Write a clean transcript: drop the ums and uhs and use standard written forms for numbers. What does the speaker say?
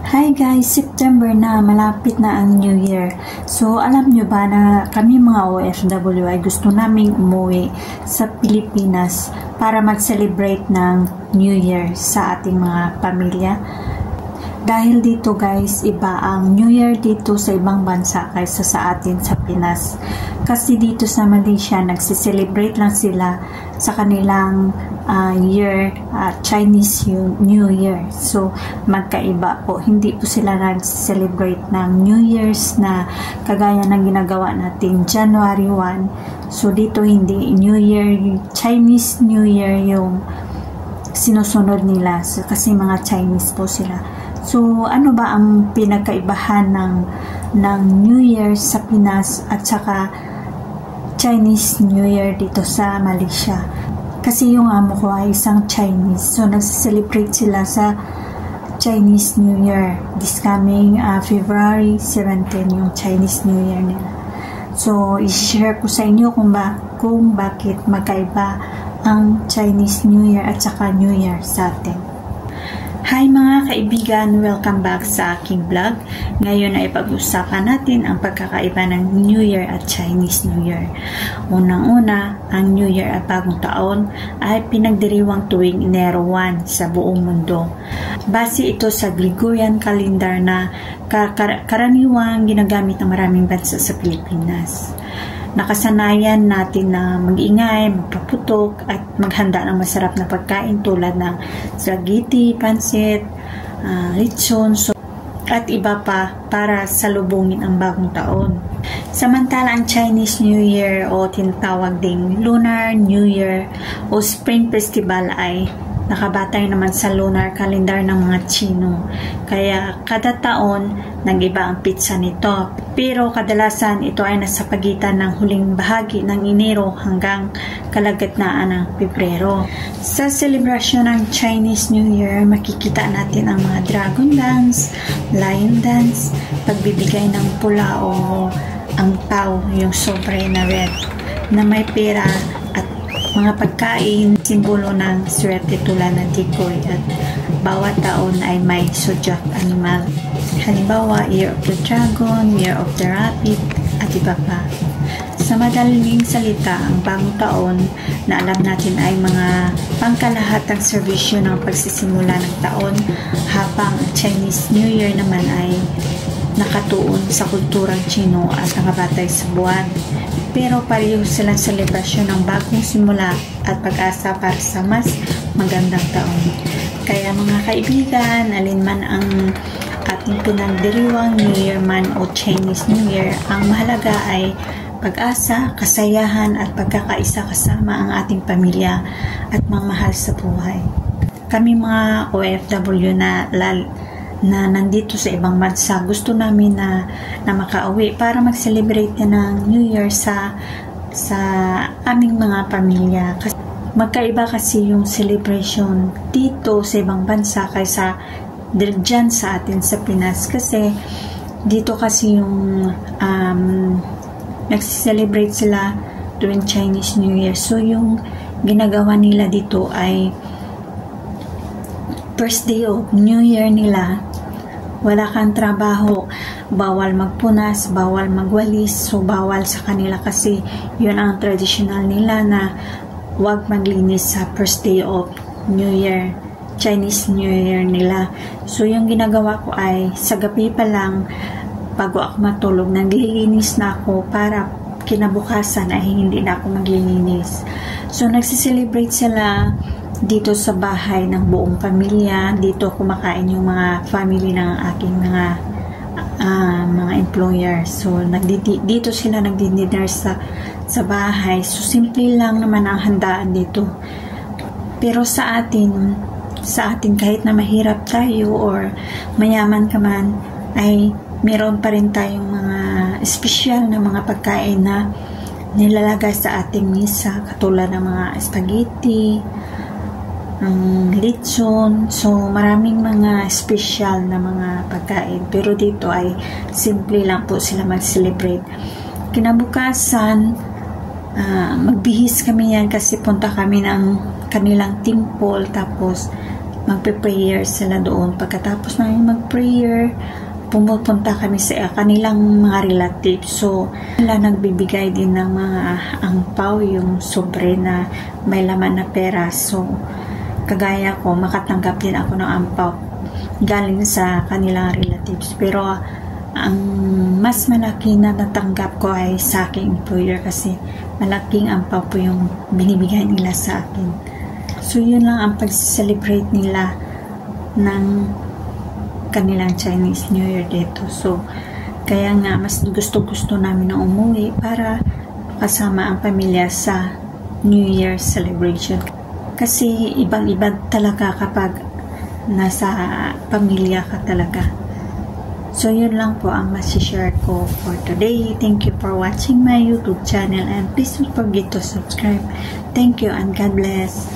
Hi guys, September na, malapit na ang New Year. So alam nyo ba na kami mga OFW ay gusto naming umuwi sa Pilipinas para mag-celebrate ng New Year sa ating mga pamilya. Dahil dito guys, iba ang New Year dito sa ibang bansa kaysa sa atin sa Pinas. Kasi dito sa Malaysia, nagsiselebrate lang sila sa kanilang year, Chinese New Year. So, magkaiba po. Hindi po sila nag-celebrate ng New Year's na kagaya ng ginagawa natin January 1. So, dito hindi. New Year, Chinese New Year yung sinusunod nila. So, kasi mga Chinese po sila. So, ano ba ang pinagkaibahan ng New Year sa Pinas at saka Chinese New Year dito sa Malaysia? Kasi yung amo ko ay isang Chinese. So, nag-celebrate sila sa Chinese New Year. This coming February 17, yung Chinese New Year nila. So, i-share ko sa inyo kung bakit magkaiba ang Chinese New Year at saka New Year sa atin. Hi mga kaibigan! Welcome back sa aking vlog. Ngayon ay pag-usapan natin ang pagkakaiba ng New Year at Chinese New Year. Unang-una, ang New Year at Bagong Taon ay pinagdiriwang tuwing Enero 1 sa buong mundo. Base ito sa Gregorian calendar na karaniwang ginagamit ng maraming bansa sa Pilipinas. Nakasanayan natin na mag-ingay, magpaputok at maghanda ng masarap na pagkain tulad ng spaghetti, pansit, lechon, at iba pa para salubungin ang bagong taon. Samantala ang Chinese New Year o tinatawag ding Lunar New Year o Spring Festival ay nakabatay naman sa lunar calendar ng mga Chino. Kaya kada taon nag-iba ang pizza nito. Pero kadalasan ito ay nasa pagitan ng huling bahagi ng Enero hanggang kalagitnaan ng Pebrero. Sa selebrasyon ng Chinese New Year, makikita natin ang mga dragon dance, lion dance, pagbibigay ng pula o ang pao, yung sobre na red, na may pera at mga pagkain, simbolo ng swerte tulad ng tikoy at bawat taon ay may zodiac animal. Halimbawa, Year of the Dragon, Year of the Rabbit, at iba pa. Sa madaling salita, ang bagong taon na alam natin ay mga pangkalahatang serbisyo ng pagsisimula ng taon, habang ang Chinese New Year naman ay nakatuon sa kulturang Chino at nakabatay sa buwan. Pero pareho silang selebrasyon ng bagong simula at pag-asa para sa mas magandang taon. Kaya mga kaibigan, alinman ang ating pinagdiriwang New Year man o Chinese New Year, ang mahalaga ay pag-asa, kasayahan at pagkakaisa kasama ang ating pamilya at mga mahal sa buhay. Kami mga OFW na nandito sa ibang bansa, gusto namin na makauwi para mag-celebrate ng New Year sa aming mga pamilya. Magkaiba kasi yung celebration dito sa ibang bansa kaysa dyan sa atin sa Pinas, kasi dito kasi yung nag-celebrate sila tuwing Chinese New Year. So yung ginagawa nila dito ay first day of New Year nila, wala kang trabaho, bawal magpunas, bawal magwalis, so bawal sa kanila kasi yun ang traditional nila na wag maglinis sa first day of New Year, Chinese New Year nila. So yung ginagawa ko ay sa gabi pa lang bago ako matulog, naglilinis na ako para kinabukasan ay hindi na ako maglilinis. So nagsiselebrate sila dito sa bahay ng buong pamilya. Dito kumakain yung mga family ng aking mga employer. So dito sila nagdi-dinner sa bahay. So simple lang naman ang handaan dito. Pero sa atin kahit na mahirap tayo or mayaman ka man, ay meron pa rin tayong mga espesyal na mga pagkain na nilalagay sa ating misa, katulad ng mga spaghetti, lechon. So maraming mga special na mga pagkain, pero dito ay simple lang po sila mag-celebrate. Kinabukasan, magbihis kami yan kasi punta kami ng kanilang temple, tapos magpe-prayer sila doon. Pagkatapos namin mag-prayer, pumupunta kami sa kanilang mga relatives. So, nila nagbibigay din ng mga angpaw, yung sobre na may laman na pera. So, kagaya ko, makatanggap din ako ng angpaw galing sa kanilang relatives. Pero, ang mas malaki na natanggap ko ay sa aking employer kasi malaking angpaw po yung binibigay nila sa akin. So, yun lang ang pag-celebrate nila ng kanilang Chinese New Year dito. So, kaya nga mas gusto namin na umuwi para kasama ang pamilya sa New Year celebration. Kasi ibang-iba talaga kapag nasa pamilya ka talaga. So, yun lang po ang masishare ko for today. Thank you for watching my YouTube channel and please don't forget to subscribe. Thank you and God bless.